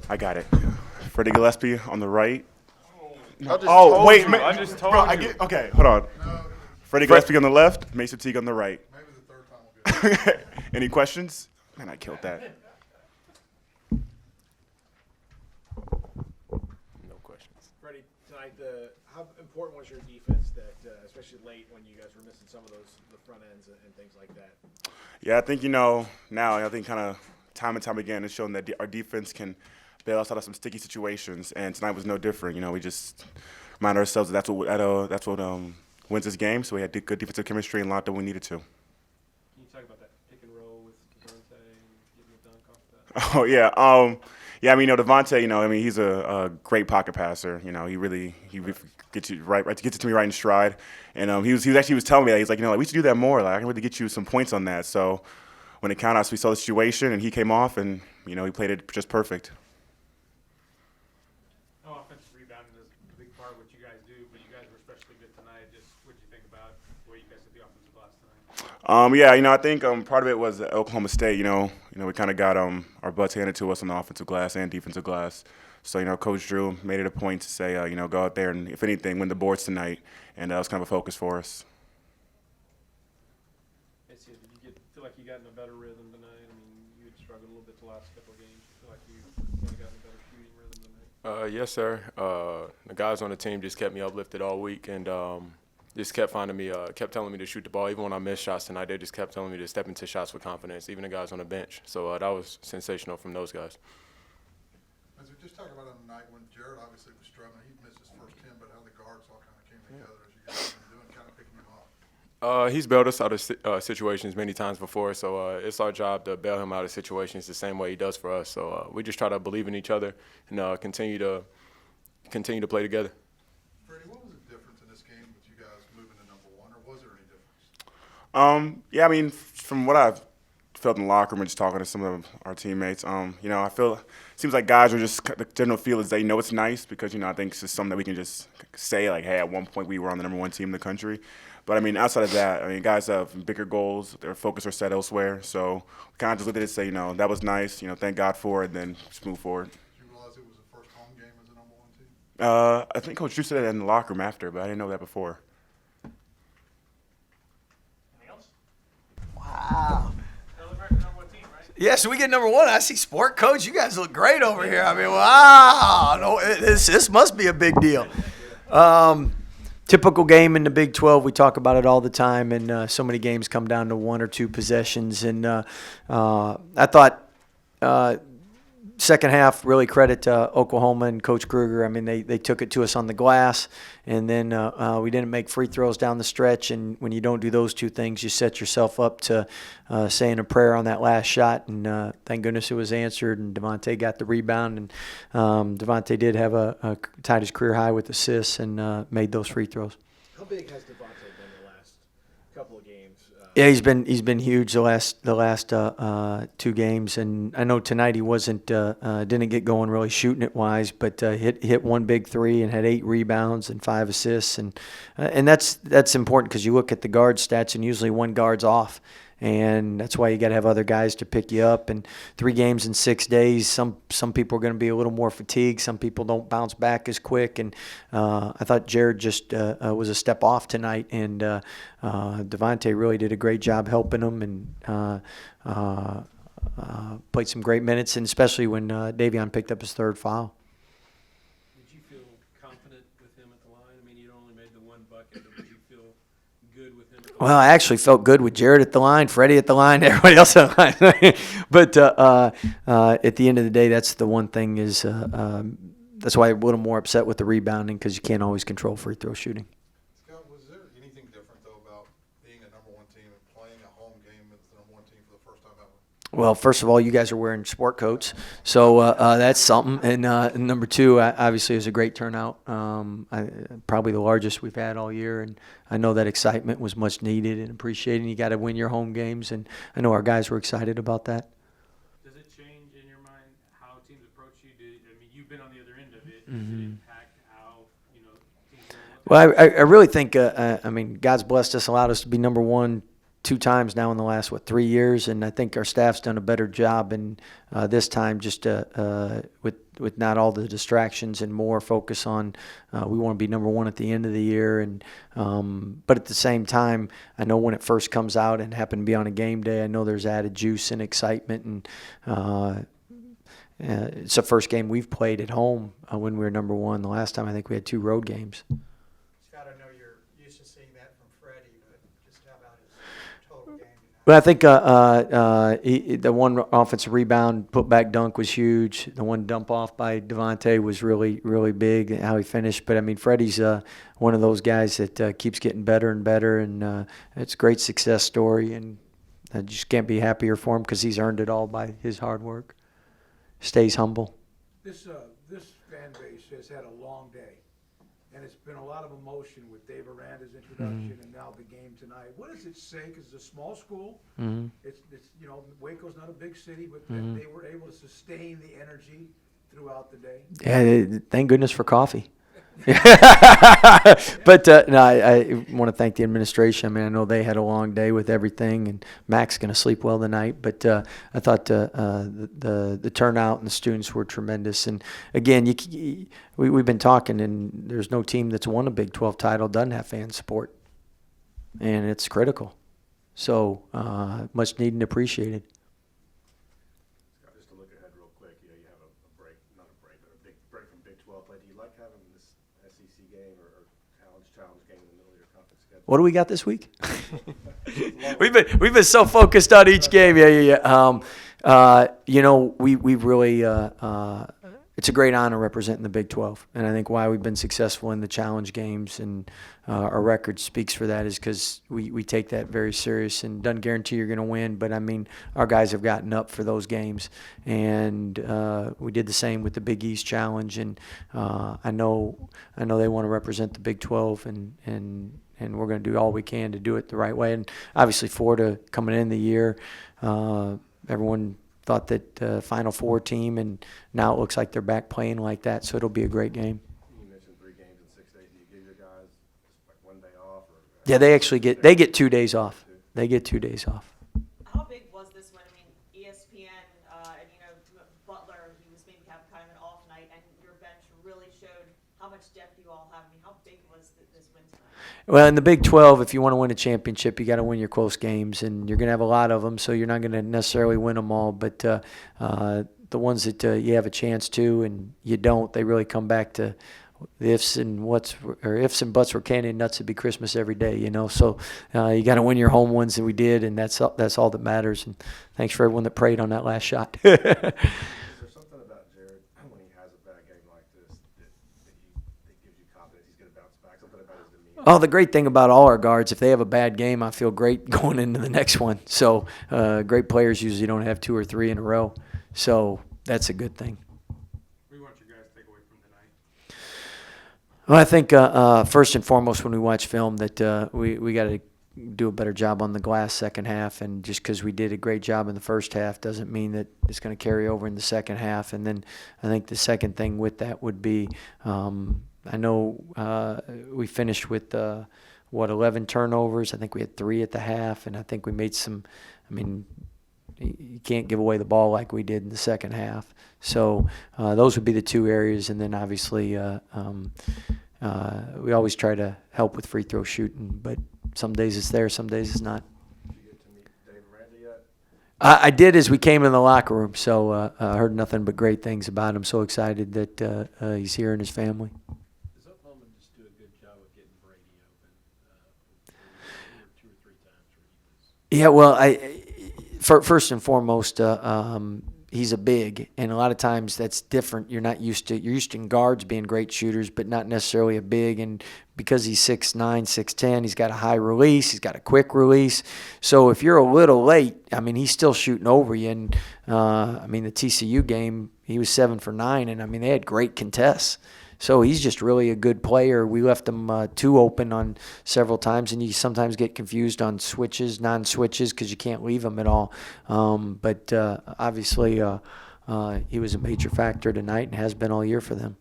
I got it. Freddie Gillespie on the right. I just Oh, told wait, you. man. I just told Bro, you. I get, okay, hold on. Freddie Gillespie on the left, Mason Teague on the right. Maybe the third time will be it. Any questions? Man, I killed that. No questions. Freddie, tonight, how important was your defense that, especially late when you guys were missing some of the front ends and things like that? Yeah, I think, now I think kind of time and time again it's shown that our defense can bail us out of some sticky situations, and tonight was no different. We just remind ourselves that that's what wins this game, so we had good defensive chemistry and locked up when we needed to. Can you talk about that pick and roll with Devontae and getting the dunk off that? Oh, yeah. Yeah, I mean, Devontae, he's a great pocket passer. He gets you gets it to me right in stride. And he was telling me that he's like, we should do that more. Like, I can really get you some points on that. So when it counted us, we saw the situation, and he came off, and he played it just perfect. No, offensive rebounding is a big part of what you guys do, but you guys were especially good tonight. Just what you think about the way you guys did the offensive glass tonight? Yeah, I think part of it was Oklahoma State. We kind of got our butts handed to us on the offensive glass and defensive glass. So Coach Drew made it a point to say, go out there and if anything, win the boards tonight, and that was kind of a focus for us. Did you feel like you got in a better rhythm tonight? I mean, you had struggled a little bit the last couple of games. You feel like you kind of got in a better shooting rhythm tonight? Yes, sir. The guys on the team just kept me uplifted all week and just kept telling me to shoot the ball. Even when I missed shots tonight, they just kept telling me to step into shots with confidence, even the guys on the bench. So that was sensational from those guys. As we just talked about on the night when Jared obviously was struggling, he missed his first 10, but how the guards all kind of came together as you guys have been doing, kind of picking him up. He's bailed us out of situations many times before, so it's our job to bail him out of situations the same way he does for us. So we just try to believe in each other and continue to play together. Freddie, what was the difference in this game with you guys moving to number one, or was there any difference? Yeah, from what I've felt in the locker room and just talking to some of our teammates, I feel it seems like guys are just the general feel is they know it's nice because I think it's just something that we can just say like, hey, at one point we were on the number one team in the country. But outside of that, guys have bigger goals. Their focus are set elsewhere. So we kind of just looked at it and say, that was nice. Thank God for it, and then just move forward. Did you realize it was the first home game as a number one team? I think Coach Drew said that in the locker room after, but I didn't know that before. Anything else? Wow. Number one team, right? Yeah, so we get number one. I see sport coach. You guys look great over here. Wow. No, this must be a big deal. Typical game in the Big 12. We talk about it all the time, and so many games come down to one or two possessions. And I thought second half, really credit to Oklahoma and Coach Kruger. They took it to us on the glass, and then we didn't make free throws down the stretch. And when you don't do those two things, you set yourself up to saying a prayer on that last shot. And thank goodness it was answered, and Devontae got the rebound. And Devontae did have a tied his career high with assists and made those free throws. How big has Devontae been the last couple of games? Yeah, he's been huge the last 2 games, and I know tonight he didn't get going really shooting it wise, but hit one big three and had 8 rebounds and 5 assists, and that's important because you look at the guard stats and usually one guard's off, and that's why you got to have other guys to pick you up. And 3 games in 6 days, some people are going to be a little more fatigued. Some people don't bounce back as quick. And I thought Jared just was a step off tonight, and Devontae really did a great job helping him and played some great minutes, and especially when Davion picked up his 3rd foul. Did you feel confident with him at the line? I mean, you only made the one bucket, but did you feel good with him at the line? Well, I actually felt good with Jared at the line, Freddie at the line, everybody else at the line. But at the end of the day, that's the one thing is that's why I'm a little more upset with the rebounding because you can't always control free throw shooting. Scott, was there anything different, though, about being a number one team and playing a home game with the number one team for the first time ever? Well, first of all, you guys are wearing sport coats, so that's something. And number 2, obviously, it was a great turnout, probably the largest we've had all year. And I know that excitement was much needed and appreciated. And you got to win your home games, and I know our guys were excited about that. Does it change in your mind how teams approach you? You've been on the other end of it. Does it impact how teams? Well, I really think God's blessed us, allowed us to be number one 2 times now in the last 3 years, and I think our staff's done a better job. And this time, just with not all the distractions and more focus on, we want to be number 1 at the end of the year. And but at the same time, I know when it first comes out and happen to be on a game day, I know there's added juice and excitement. And it's the first game we've played at home when we were number 1. The last time I think we had 2 road games. Scott, I know you're used to seeing that from Freddie, but just how about his total game tonight? Well, I think the one offensive rebound putback dunk was huge. The one dump off by Devontae was really, really big, how he finished. But, I mean, Freddie's one of those guys that keeps getting better and better, and it's a great success story. And I just can't be happier for him because he's earned it all by his hard work. Stays humble. This fan base has had a long day, and it's been a lot of emotion with Dave Aranda's introduction and now the game tonight. What does it say? Because it's a small school. It's Waco's not a big city, but they were able to sustain the energy throughout the day. Yeah, thank goodness for coffee. But no, I want to thank the administration. I mean, I know they had a long day with everything, and Mac's going to sleep well tonight. But I thought the turnout and the students were tremendous. And again, we've been talking, and there's no team that's won a Big 12 title doesn't have fan support, and it's critical. So much needed and appreciated. Just to look ahead real quick, you have a break, not a break, but a big break from Big 12 play. Do you like having this SEC game or challenge game in the middle of your conference schedule? What do we got this week? we've been so focused on each game. Yeah. We've really it's a great honor representing the Big 12, and I think why we've been successful in the challenge games and our record speaks for that is because we take that very serious, and doesn't guarantee you're going to win, but I mean our guys have gotten up for those games, and we did the same with the Big East Challenge, and I know they want to represent the Big 12, and we're going to do all we can to do it the right way. And obviously Florida coming in the year, everyone thought that Final Four team, and now it looks like they're back playing like that, so it'll be a great game. You mentioned 3 games in 6 days. Do you give your guys just like 1 day off? Yeah, they actually get 2 days off. They get 2 days off. How big was this one? I mean, ESPN and Butler, he was maybe having kind of an off night, and your bench really showed how much depth you all have. I mean, how big was this win tonight? Well, in the Big 12, if you want to win a championship, you got to win your close games, and you're going to have a lot of them, so you're not going to necessarily win them all. But the ones that you have a chance to and you don't, they really come back to the ifs and buts were candy and nuts. It'd be Christmas every day, So you got to win your home ones, and we did, and that's all that matters. And thanks for everyone that prayed on that last shot. Is there something about Jared when he has a bad game like this that gives you confidence he's going to bounce back? Something about his demeanor? Oh, the great thing about all our guards, if they have a bad game, I feel great going into the next one. So great players usually don't have 2 or 3 in a row. So that's a good thing. What do you want your guys to take away from tonight? Well, I think first and foremost when we watch film that we got to do a better job on the glass second half. And just because we did a great job in the first half doesn't mean that it's going to carry over in the second half. And then I think the second thing with that would be I know we finished with 11 turnovers. I think we had 3 at the half, and I think we made some. I mean, you can't give away the ball like we did in the second half. So those would be the 2 areas, and then obviously we always try to help with free throw shooting, but some days it's there, some days it's not. Did you get to meet Dave Aranda yet? I did as we came in the locker room, so I heard nothing but great things about him. So excited that he's here and his family. Does Oklahoma just do a good job of getting Brady open 2 or 3 times where he was? Yeah, well, first and foremost, he's a big, and a lot of times that's different. You're used to guards being great shooters, but not necessarily a big. And because he's 6'9", 6'10", he's got a high release, he's got a quick release. So if you're a little late, I mean, he's still shooting over you. And the TCU game, he was 7 for 9, and they had great contests. So he's just really a good player. We left him 2 open on several times, and you sometimes get confused on switches, non-switches, because you can't leave him at all. But obviously he was a major factor tonight and has been all year for them.